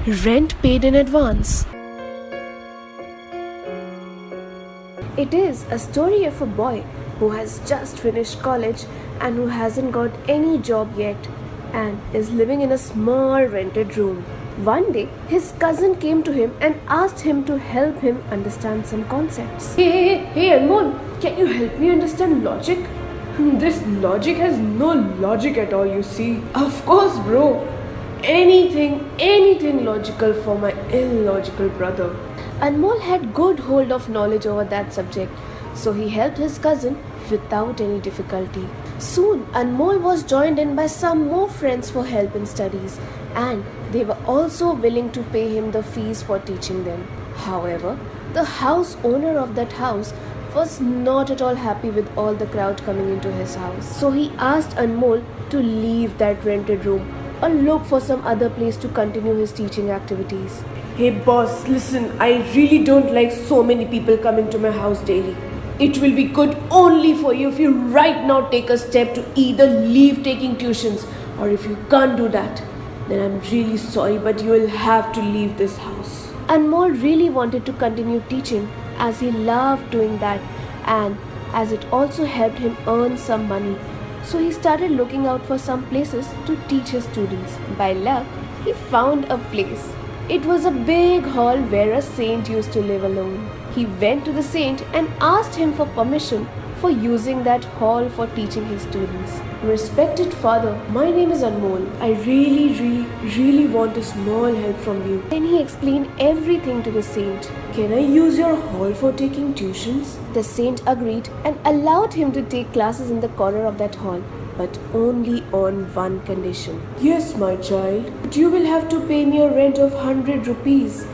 Rent paid in advance. It is a story of a boy who has just finished college and who hasn't got any job yet and is living in a small rented room. One day, his cousin came to him and asked him to help him understand some concepts. Hey, Anmol, can you help me understand logic? This logic has no logic at all, you see. Of course, bro. Anything logical for my illogical brother. Anmol had good hold of knowledge over that subject, so he helped his cousin without any difficulty. Soon, Anmol was joined in by some more friends for help in studies, and they were also willing to pay him the fees for teaching them. However, the house owner of that house was not at all happy with all the crowd coming into his house. So he asked Anmol to leave that rented room or look for some other place to continue his teaching activities. Hey boss, listen, I really don't like so many people coming to my house daily. It will be good only for you if you right now take a step to either leave taking tuitions, or if you can't do that, then I'm really sorry, but you will have to leave this house. Anmol really wanted to continue teaching as he loved doing that, and as it also helped him earn some money. So he started looking out for some places to teach his students. By luck, he found a place. It was a big hall where a saint used to live alone. He went to the saint and asked him for permission for using that hall for teaching his students. Respected father, my name is Anmol. I really want a small help from you. Then he explained everything to the saint. Can I use your hall for taking tuitions? The saint agreed and allowed him to take classes in the corner of that hall, but only on one condition. Yes, my child, but you will have to pay me a rent of 100 rupees,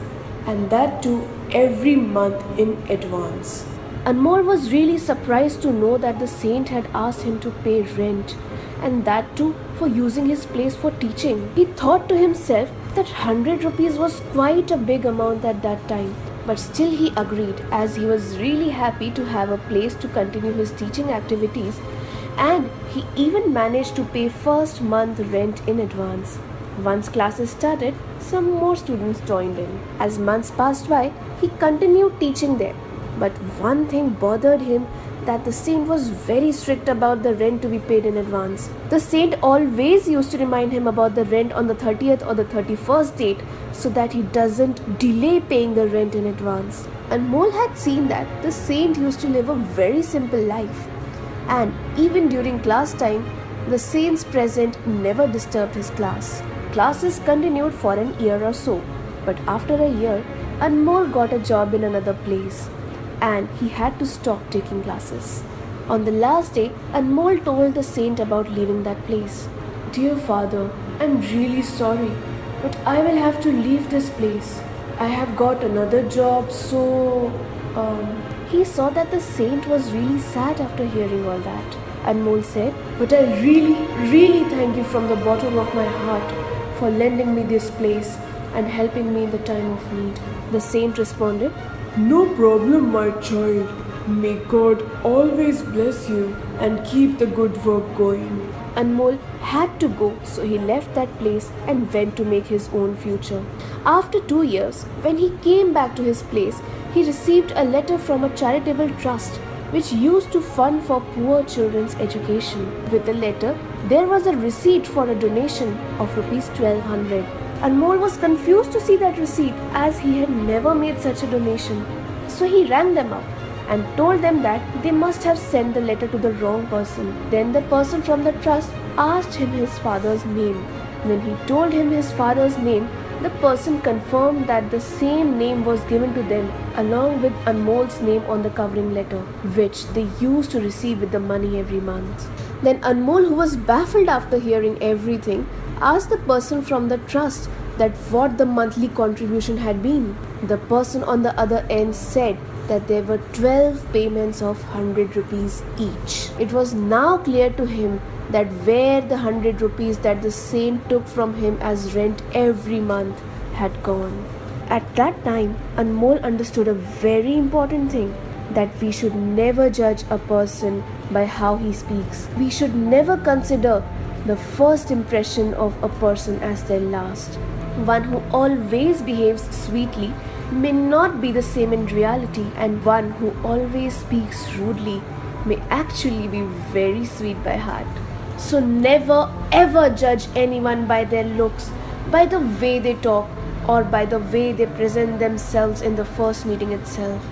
and that too every month in advance. Anmol was really surprised to know that the saint had asked him to pay rent, and that too for using his place for teaching. He thought to himself that 100 rupees was quite a big amount at that time, but still he agreed as he was really happy to have a place to continue his teaching activities, and he even managed to pay first month rent in advance. Once classes started, some more students joined in. As months passed by, he continued teaching there. But one thing bothered him, that the saint was very strict about the rent to be paid in advance. The saint always used to remind him about the rent on the 30th or the 31st date so that he doesn't delay paying the rent in advance. Anmol had seen that the saint used to live a very simple life. And even during class time, the saint's presence never disturbed his class. Classes continued for an year or so. But after a year, Anmol got a job in another place, and he had to stop taking classes. On the last day, Anmol told the saint about leaving that place. Dear father, I'm really sorry, but I will have to leave this place. I have got another job, so... He saw that the saint was really sad after hearing all that. Anmol said, but I really thank you from the bottom of my heart for lending me this place and helping me in the time of need. The saint responded, no problem, my child. May God always bless you and keep the good work going. Anmol had to go, so he left that place and went to make his own future. After 2 years, when he came back to his place, he received a letter from a charitable trust which used to fund for poor children's education. With the letter, there was a receipt for a donation of rupees 1200. Anmol was confused to see that receipt as he had never made such a donation. So he rang them up and told them that they must have sent the letter to the wrong person. Then the person from the trust asked him his father's name. When he told him his father's name, the person confirmed that the same name was given to them along with Anmol's name on the covering letter, which they used to receive with the money every month. Then Anmol, who was baffled after hearing everything, asked the person from the trust that what the monthly contribution had been. The person on the other end said that there were 12 payments of 100 rupees each. It was now clear to him that where the 100 rupees that the saint took from him as rent every month had gone. At that time, Anmol understood a very important thing, that we should never judge a person by how he speaks. We should never consider the first impression of a person as their last. One who always behaves sweetly may not be the same in reality, and one who always speaks rudely may actually be very sweet by heart. So never ever judge anyone by their looks, by the way they talk, or by the way they present themselves in the first meeting itself.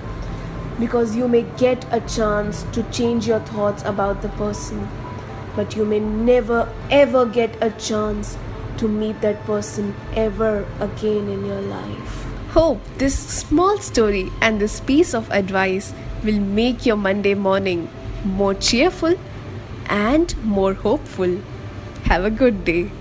Because you may get a chance to change your thoughts about the person, but you may never ever get a chance to meet that person ever again in your life. Hope this small story and this piece of advice will make your Monday morning more cheerful and more hopeful. Have a good day.